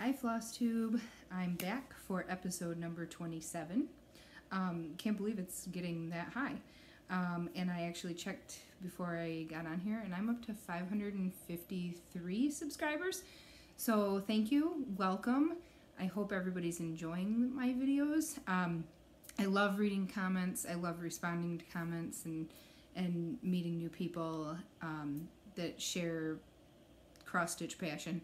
Hi Flosstube, I'm back for episode number 27. Can't believe it's getting that high. And I actually checked before I got on here and I'm up to 553 subscribers. So thank you, welcome. I hope everybody's enjoying my videos. I love reading comments, I love responding to comments and meeting new people that share cross-stitch passion.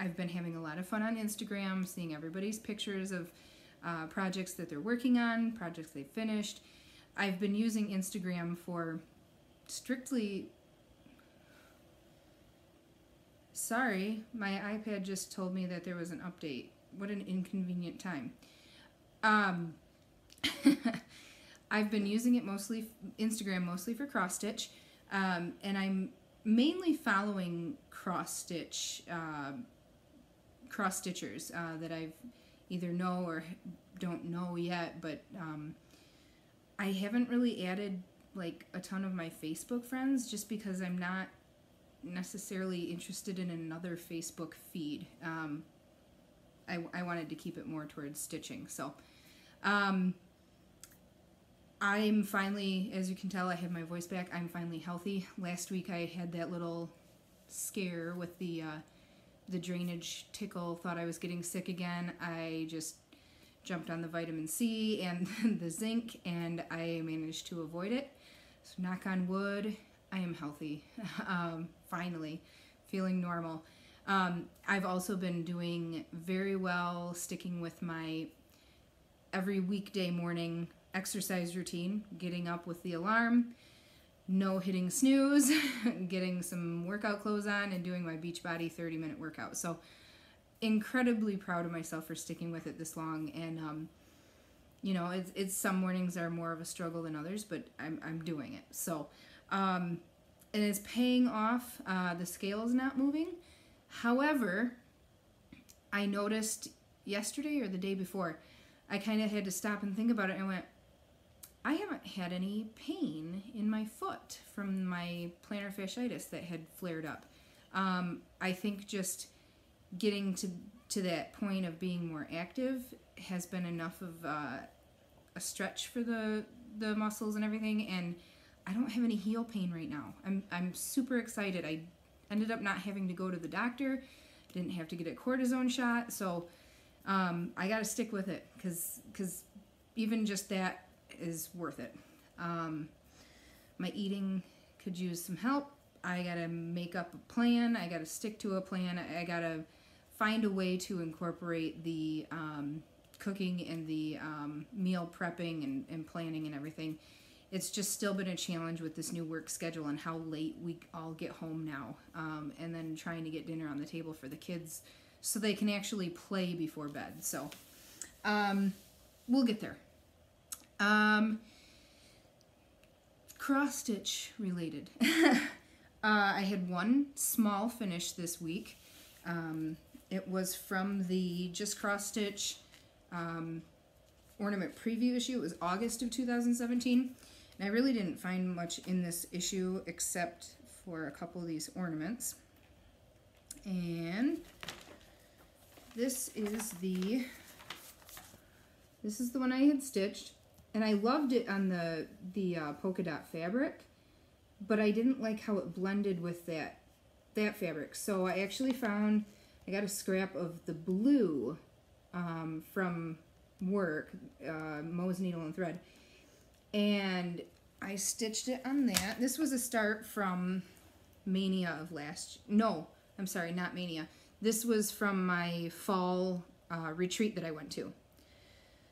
I've been having a lot of fun on Instagram, seeing everybody's pictures of projects that they're working on, projects they finished. I've been using Instagram for strictly... Sorry, my iPad just told me that there was an update. What an inconvenient time. I've been using it mostly, Instagram mostly for cross-stitch, and I'm mainly following cross-stitchers that I've either know or don't know yet, but I haven't really added like a ton of my Facebook friends just because I'm not necessarily interested in another Facebook feed. I wanted to keep it more towards stitching, so I'm finally, as you can tell, I have my voice back. I'm finally healthy. Last week I had that little scare with the drainage tickle, thought I was getting sick again. I just jumped on the vitamin C and the zinc and I managed to avoid it. So knock on wood, I am healthy. Finally, feeling normal. I've also been doing very well sticking with my every weekday morning exercise routine, getting up with the alarm, no hitting snooze, getting some workout clothes on, and doing my Beachbody 30-minute workout. So incredibly proud of myself for sticking with it this long. And you know, it's some mornings are more of a struggle than others, but I'm doing it. So and it's paying off. The scale's not moving. However, I noticed yesterday or the day before, I kind of had to stop and think about it. And I went, I haven't had any pain in my foot from my plantar fasciitis that had flared up. I think just getting to that point of being more active has been enough of a stretch for the muscles and everything, and I don't have any heel pain right now. I'm super excited. I ended up not having to go to the doctor, didn't have to get a cortisone shot, so I gotta stick with it because even just that is worth it. My eating could use some help. I gotta make up a plan. I gotta stick to a plan. I gotta find a way to incorporate the cooking and the meal prepping and planning and everything. It's just still been a challenge with this new work schedule and how late we all get home now, and then trying to get dinner on the table for the kids so they can actually play before bed. So we'll get there. Cross-stitch related. I had one small finish this week. It was from the Just Cross-Stitch ornament preview issue. It was August of 2017. And I really didn't find much in this issue except for a couple of these ornaments. And this is the one I had stitched. And I loved it on the polka dot fabric, but I didn't like how it blended with that fabric. So I actually found, I got a scrap of the blue from work, Mo's Needle and Thread, and I stitched it on that. This was a start from Mania of no, I'm sorry, not Mania. This was from my fall retreat that I went to.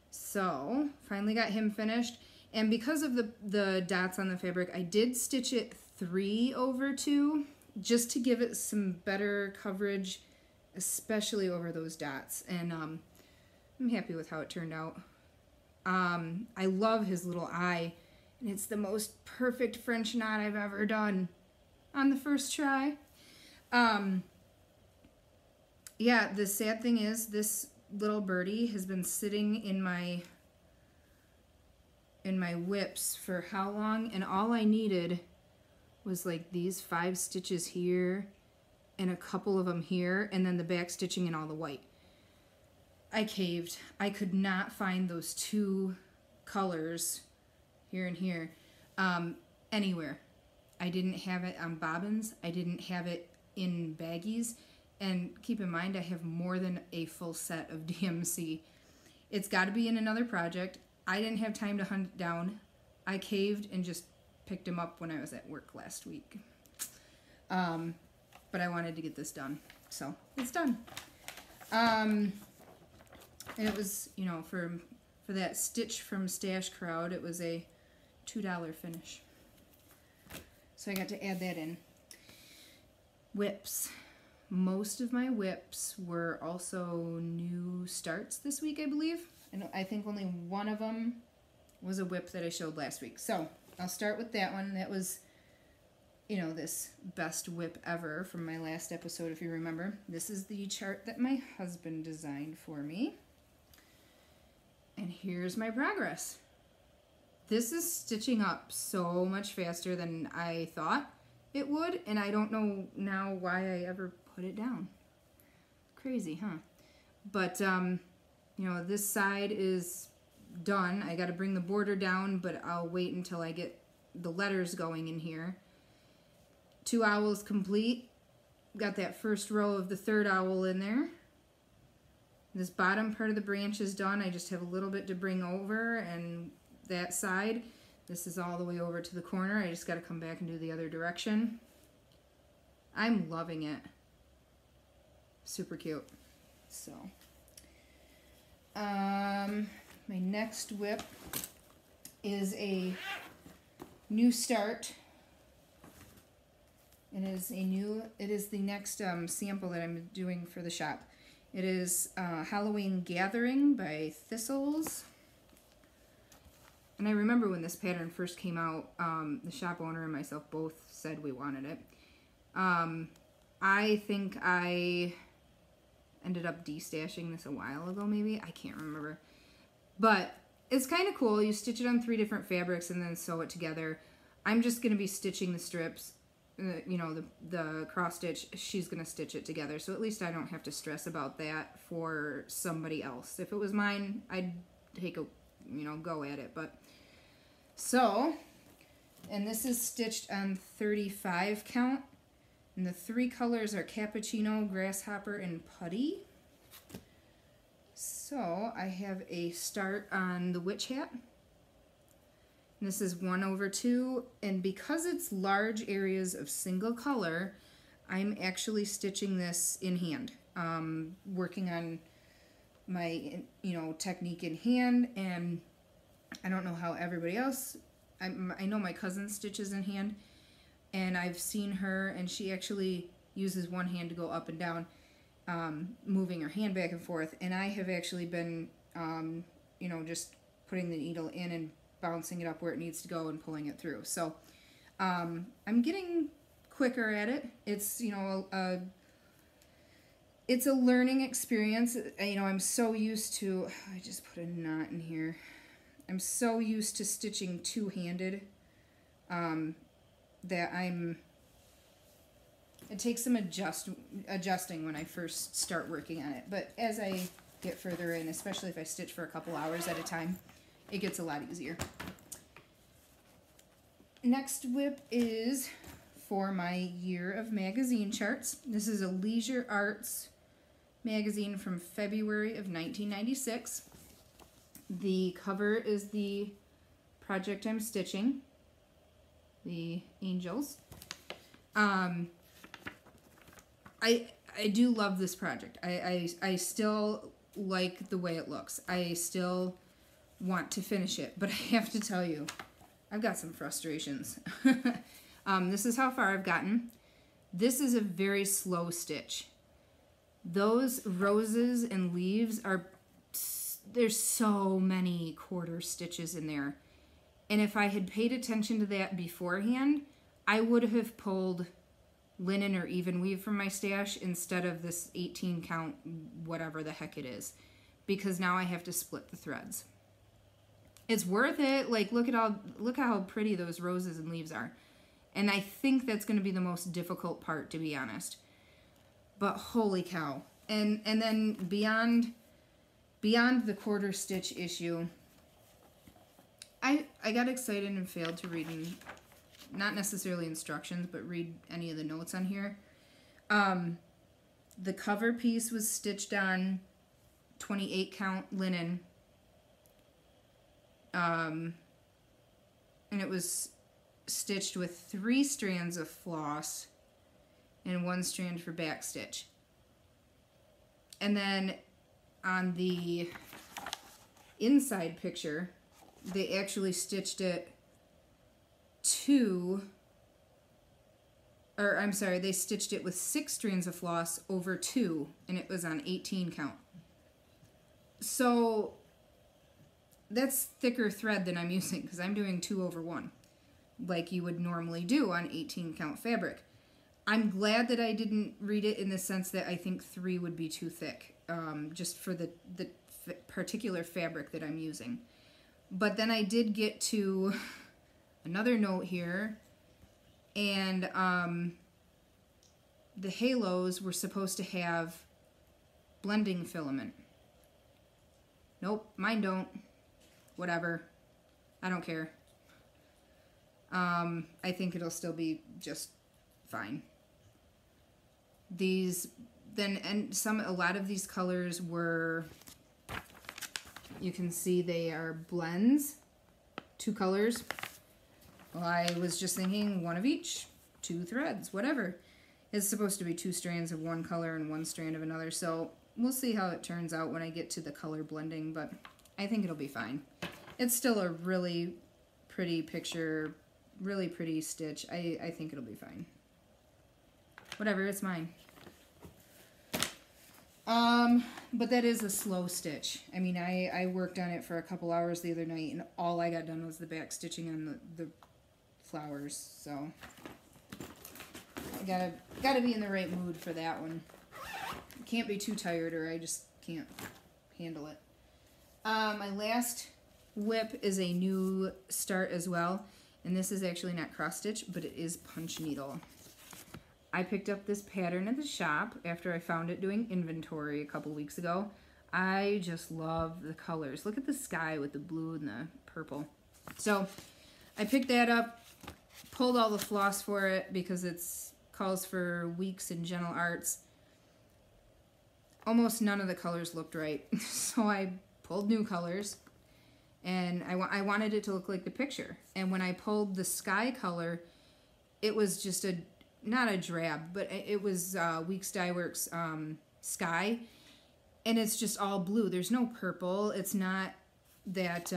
So, finally got him finished. And because of the dots on the fabric, I did stitch it 3/2 just to give it some better coverage, especially over those dots. And I'm happy with how it turned out. I love his little eye, and it's the most perfect French knot I've ever done on the first try. Yeah, the sad thing is this little birdie has been sitting in my whips for how long, and all I needed was like these 5 stitches here and a couple of them here, and then the back stitching in all the white. I caved. I could not find those two colors here and here anywhere. I didn't have it on bobbins. I didn't have it in baggies. And keep in mind, I have more than a full set of DMC. It's got to be in another project. I didn't have time to hunt it down. I caved and just picked them up when I was at work last week. But I wanted to get this done. So it's done. And it was, you know, for that Stitch from Stash Crowd, it was a $2 finish. So I got to add that in. Whips. Most of my whips were also new starts this week, I believe. And I think only one of them was a whip that I showed last week. So I'll start with that one. That was, you know, this best whip ever from my last episode, if you remember. This is the chart that my husband designed for me. And here's my progress. This is stitching up so much faster than I thought it would, and I don't know now why I ever put it down. Crazy, huh? But, you know, this side is done. I got to bring the border down, but I'll wait until I get the letters going in here. 2 owls complete. Got that first row of the third owl in there. This bottom part of the branch is done. I just have a little bit to bring over, and that side, this is all the way over to the corner. I just got to come back and do the other direction. I'm loving it. Super cute. So, my next whip is a new start. It is the next sample that I'm doing for the shop. It is Halloween Gathering by Thistles. And I remember when this pattern first came out, the shop owner and myself both said we wanted it. I think I ended up destashing this a while ago, maybe. I can't remember. But it's kind of cool. You stitch it on 3 different fabrics and then sew it together. I'm just going to be stitching the strips. You know, the cross stitch, she's going to stitch it together. So at least I don't have to stress about that for somebody else. If it was mine, I'd take a, you know, go at it. But so, and this is stitched on 35 count. And the 3 colors are Cappuccino, Grasshopper, and Putty. So I have a start on the Witch Hat. And this is 1/2, and because it's large areas of single color, I'm actually stitching this in hand. Working on my, you know, technique in hand, and I don't know how everybody else, I know my cousin stitches in hand, and I've seen her, and she actually uses one hand to go up and down, moving her hand back and forth, and I have actually been, you know, just putting the needle in and bouncing it up where it needs to go and pulling it through. So I'm getting quicker at it. It's, you know, it's a learning experience. You know, I'm so used to, I just put a knot in here. I'm so used to stitching two-handed that it takes some adjusting when I first start working on it. But as I get further in, especially if I stitch for a couple hours at a time, it gets a lot easier. Next whip is for my year of magazine charts. This is a Leisure Arts magazine from February of 1996. The cover is the project I'm stitching, the angels. I do love this project. I still like the way it looks. I still want to finish it, but I have to tell you, I've got some frustrations. This is how far I've gotten. This is a very slow stitch. Those roses and leaves there's so many quarter stitches in there. And if I had paid attention to that beforehand, I would have pulled linen or even weave from my stash instead of this 18 count, whatever the heck it is. Because now I have to split the threads. It's worth it. Like, look how pretty those roses and leaves are. And I think that's going to be the most difficult part, to be honest. but holy cow. And then beyond the quarter stitch issue, I got excited and failed to read, not necessarily instructions, but read any of the notes on here. The cover piece was stitched on 28 count linen. And it was stitched with 3 strands of floss and 1 strand for back stitch. And then on the inside picture, they actually stitched it they stitched it with 6 strands of floss over 2, and it was on 18 count. So that's thicker thread than I'm using, because I'm doing 2 over 1, like you would normally do on 18 count fabric. I'm glad that I didn't read it in the sense that I think 3 would be too thick, just for the particular fabric that I'm using. But then I did get to another note here, and the halos were supposed to have blending filament. Nope, mine don't. Whatever. I don't care. I think it'll still be just fine. A lot of these colors were, you can see they are blends, 2 colors. Well, I was just thinking 1 of each, 2 threads, whatever. It's supposed to be 2 strands of one color and 1 strand of another, so we'll see how it turns out when I get to the color blending, but I think it'll be fine. It's still a really pretty picture, really pretty stitch. I think it'll be fine. Whatever, it's mine. But that is a slow stitch. I mean, I worked on it for a couple hours the other night, and all I got done was the back stitching on the flowers, so I gotta be in the right mood for that one. Can't be too tired or I just can't handle it. My last whip is a new start as well, and this is actually not cross stitch, but it is punch needle. I picked up this pattern at the shop after I found it doing inventory a couple weeks ago. I just love the colors. Look at the sky with the blue and the purple. So I picked that up, pulled all the floss for it because it calls for weeks in Gentle Arts. Almost none of the colors looked right, so I pulled new colors, and I wanted it to look like the picture. And when I pulled the sky color, it was just not a drab, but it was Weeks Dye Works Sky, and it's just all blue. There's no purple. It's not that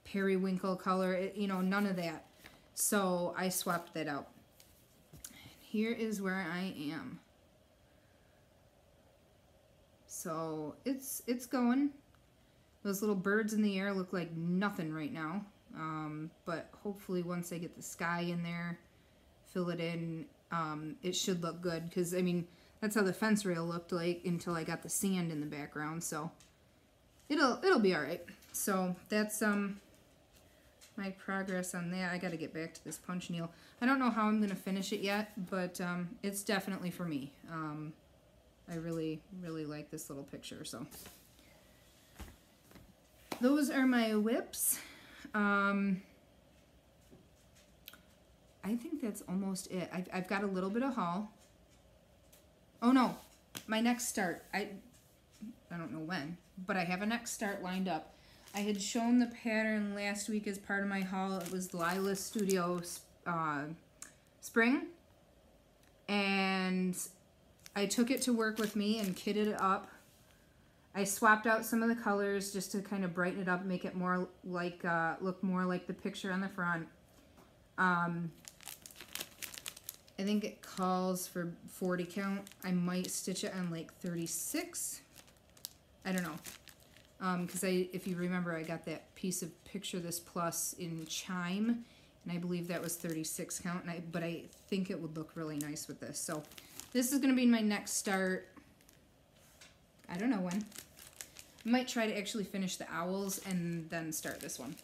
periwinkle color, none of that. So I swapped that out. Here is where I am. So it's going. Those little birds in the air look like nothing right now. But hopefully once I get the sky in there, fill it in, it should look good. Because, I mean, that's how the fence rail looked like until I got the sand in the background. So it'll be alright. So that's my progress on that. I got to get back to this punch needle. I don't know how I'm going to finish it yet, but it's definitely for me. I really, really like this little picture, so. Those are my whips. I think that's almost it. I've got a little bit of haul. Oh no, my next start. I don't know when, but I have a next start lined up. I had shown the pattern last week as part of my haul. It was Lila's Studio Spring, and I took it to work with me and kitted it up. I swapped out some of the colors just to kind of brighten it up, make it more like, look more like the picture on the front. I think it calls for 40 count. I might stitch it on like 36. I don't know. Because if you remember, I got that piece of Picture This Plus in Chime, and I believe that was 36 count, but I think it would look really nice with this. So this is going to be my next start. I don't know when. I might try to actually finish the owls and then start this one.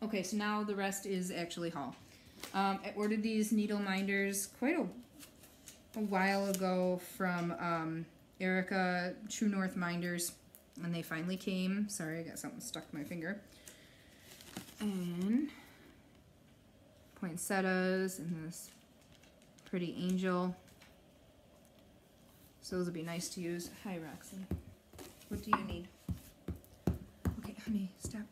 Okay, so now the rest is actually haul. I ordered these needle minders quite a while ago from Erica True North Minders, and they finally came. Sorry, I got something stuck in my finger. And poinsettias and this pretty angel. So those would be nice to use. Hi, Roxy. What do you need? Okay, honey, stop.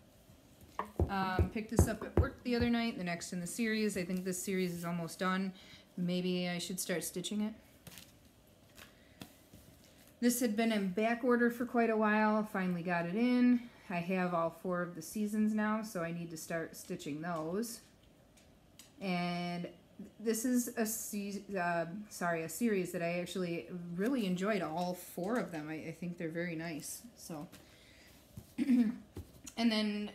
Picked this up at work the other night, the next in the series. I think this series is almost done. Maybe I should start stitching it. This had been in back order for quite a while. Finally got it in. I have all 4 of the seasons now, so I need to start stitching those. And this is a series that I actually really enjoyed all 4 of them. I think they're very nice. So, and then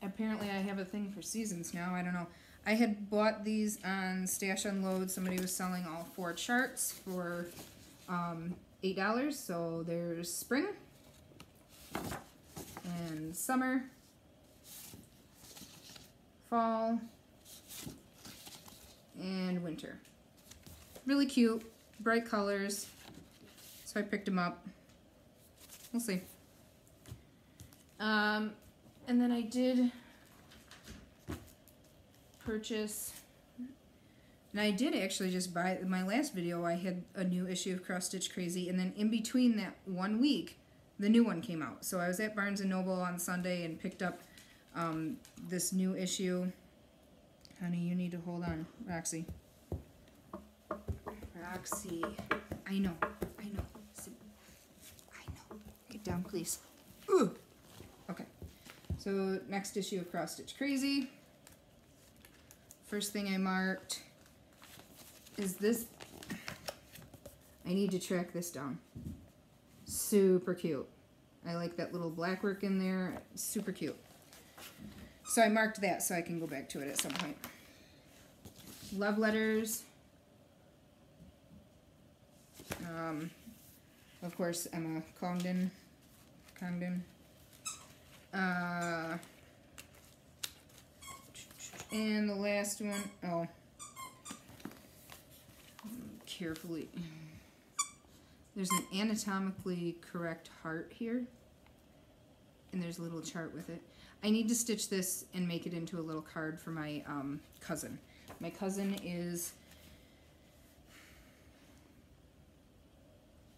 apparently I have a thing for seasons now. I don't know. I had bought these on Stash Unload. Somebody was selling all 4 charts for $8. So there's spring and summer, fall, and winter. Really cute, bright colors. So I picked them up. We'll see. And then I did purchase, and I did actually just buy, in my last video I had a new issue of Cross Stitch Crazy, and then in between that 1 week, the new one came out. So I was at Barnes & Noble on Sunday and picked up this new issue. Honey, you need to hold on, Roxy. Roxy, I know. Get down, please. Ooh. Okay. So next issue of Cross Stitch Crazy. First thing I marked is this. I need to track this down. Super cute. I like that little black work in there. Super cute. So I marked that so I can go back to it at some point. Love letters. Of course, Emma Congdon. And the last one, oh, carefully. There's an anatomically correct heart here, and there's a little chart with it. I need to stitch this and make it into a little card for my cousin. My cousin is,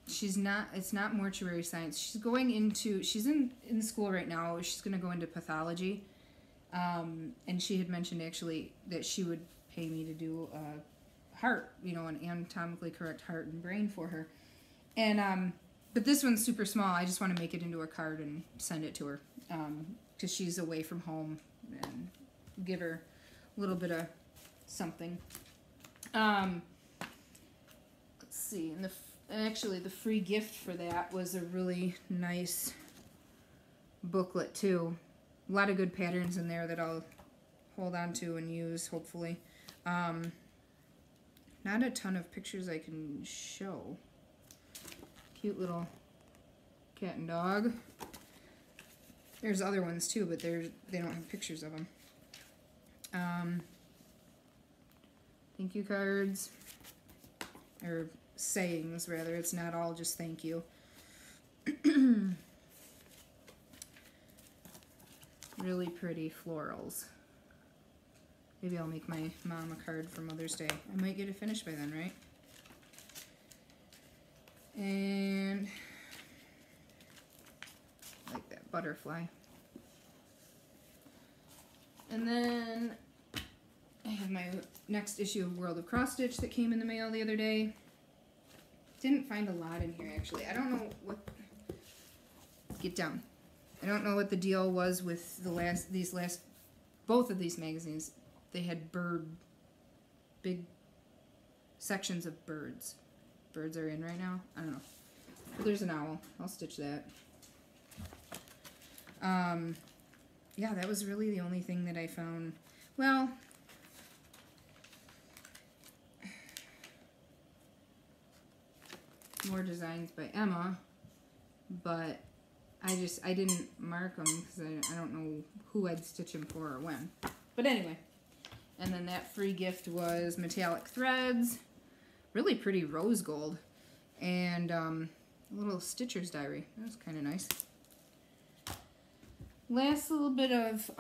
it's not mortuary science. She's going into, she's in school right now. She's going to go into pathology. And she had mentioned actually that she would pay me to do a heart, you know, an anatomically correct heart and brain for her. And, but this one's super small. I just want to make it into a card and send it to her. Because she's away from home, and give her a little bit of something. Let's see, and actually the free gift for that was a really nice booklet too. A lot of good patterns in there that I'll hold on to and use, hopefully. Not a ton of pictures I can show. Cute little cat and dog. There's other ones too, but they don't have pictures of them. Thank you cards, or sayings rather. It's not all just thank you. Really pretty florals. Maybe I'll make my mom a card for Mother's Day. I might get it finished by then, right? And I like that butterfly. And then I have my next issue of World of Cross Stitch that came in the mail the other day. Didn't find a lot in here actually. I don't know what. Get down. I don't know what the deal was with both of these magazines. They had big sections of birds. Birds are in right now. I don't know. But there's an owl. I'll stitch that. Yeah, that was really the only thing that I found. Well, more designs by Emma, but I didn't mark them because I don't know who I'd stitch them for or when. But anyway, And then that free gift was metallic threads, really pretty rose gold, and a little Stitcher's diary. That was kind of nice. Last little bit of,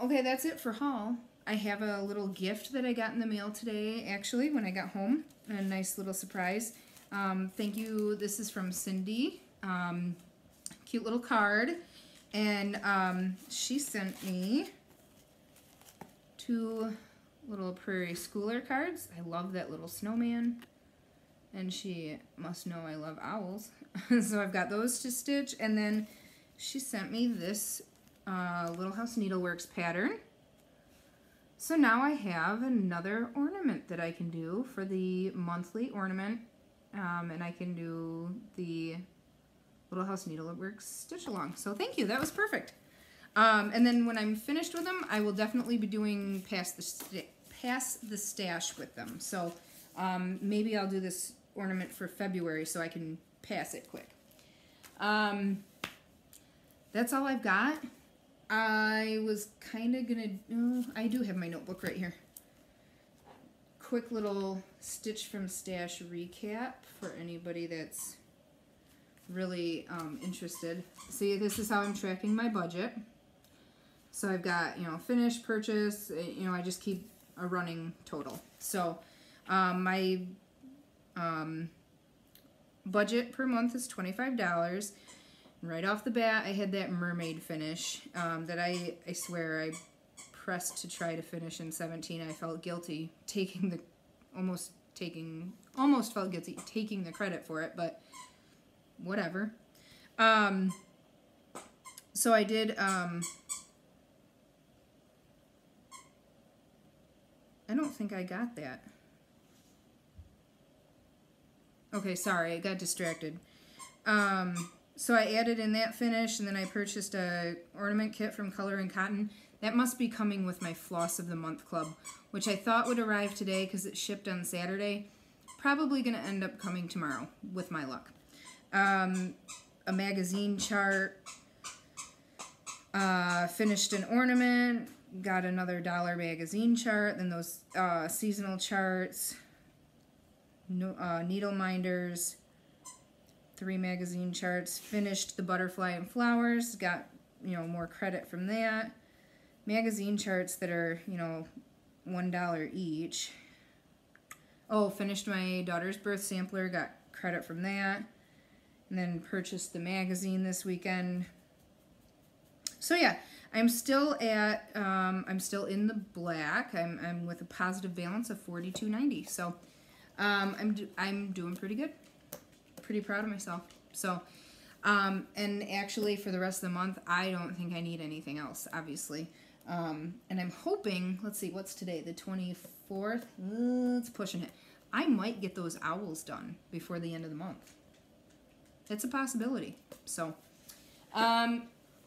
okay, that's it for haul. I have a little gift that I got in the mail today, actually, when I got home. A nice little surprise. Thank you. This is from Cindy. Cute little card. And she sent me 2 little Prairie Schooler cards. I love that little snowman. And she must know I love owls. So I've got those to stitch. And then she sent me this Little House Needleworks pattern. So now I have another ornament that I can do for the monthly ornament, and I can do the Little House Needleworks stitch along. So thank you, that was perfect. And then when I'm finished with them, I will definitely be doing Pass the Stash with them. So maybe I'll do this ornament for February so I can pass it quick. That's all I've got. I was kind of gonna, I do have my notebook right here. Quick little Stitch from Stash recap for anybody that's really interested. See, this is how I'm tracking my budget. So I've got, finish, purchase, I just keep a running total. So my budget per month is $25. Right off the bat, I had that mermaid finish that I swear I pressed to try to finish in 17. I felt guilty almost felt guilty taking the credit for it, but whatever. So I did, I don't think I got that. Okay, sorry, I got distracted. So I added in that finish, and then I purchased a ornament kit from Color and Cotton. That must be coming with my Floss of the Month Club, which I thought would arrive today because it shipped on Saturday. Probably going to end up coming tomorrow, with my luck. A magazine chart. Finished an ornament. Got another $1 magazine chart. Then those seasonal charts. Needle minders. 3 magazine charts. Finished the butterfly and flowers. Got, more credit from that. Magazine charts that are, $1 each. Oh, finished my daughter's birth sampler. Got credit from that. And then purchased the magazine this weekend. So yeah, I'm still at, I'm still in the black. I'm with a positive balance of $42.90. So I'm doing pretty good. Pretty proud of myself. So, and actually for the rest of the month, I don't think I need anything else, obviously. And I'm hoping, let's see, what's today? The 24th? It's pushing it. I might get those owls done before the end of the month. It's a possibility. So, I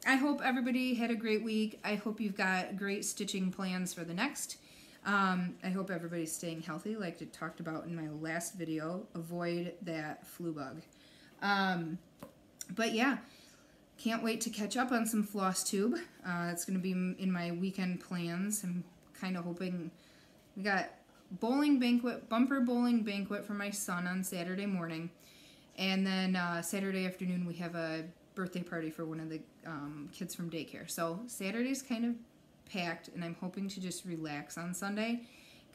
hope everybody had a great week. I hope you've got great stitching plans for the next. I hope everybody's staying healthy, like I talked about in my last video. Avoid that flu bug. But yeah, can't wait to catch up on some Flosstube. It's going to be in my weekend plans. I'm kind of hoping we got bumper bowling banquet for my son on Saturday morning. And then Saturday afternoon we have a birthday party for one of the kids from daycare. So Saturday's kind of packed, and I'm hoping to just relax on Sunday,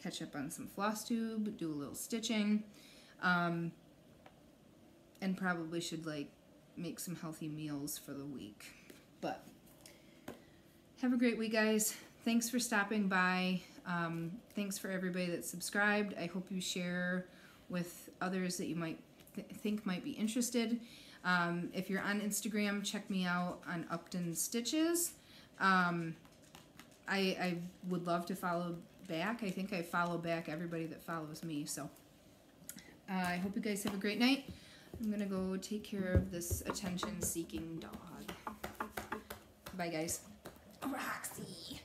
catch up on some Flosstube, do a little stitching, and probably should make some healthy meals for the week. But have a great week, guys. Thanks for stopping by. Thanks for everybody that subscribed. I hope you share with others that you might think might be interested. If you're on Instagram, check me out on Upton Stitches. I would love to follow back. I think I follow back everybody that follows me. So I hope you guys have a great night. I'm going to go take care of this attention-seeking dog. Bye, guys. Roxy.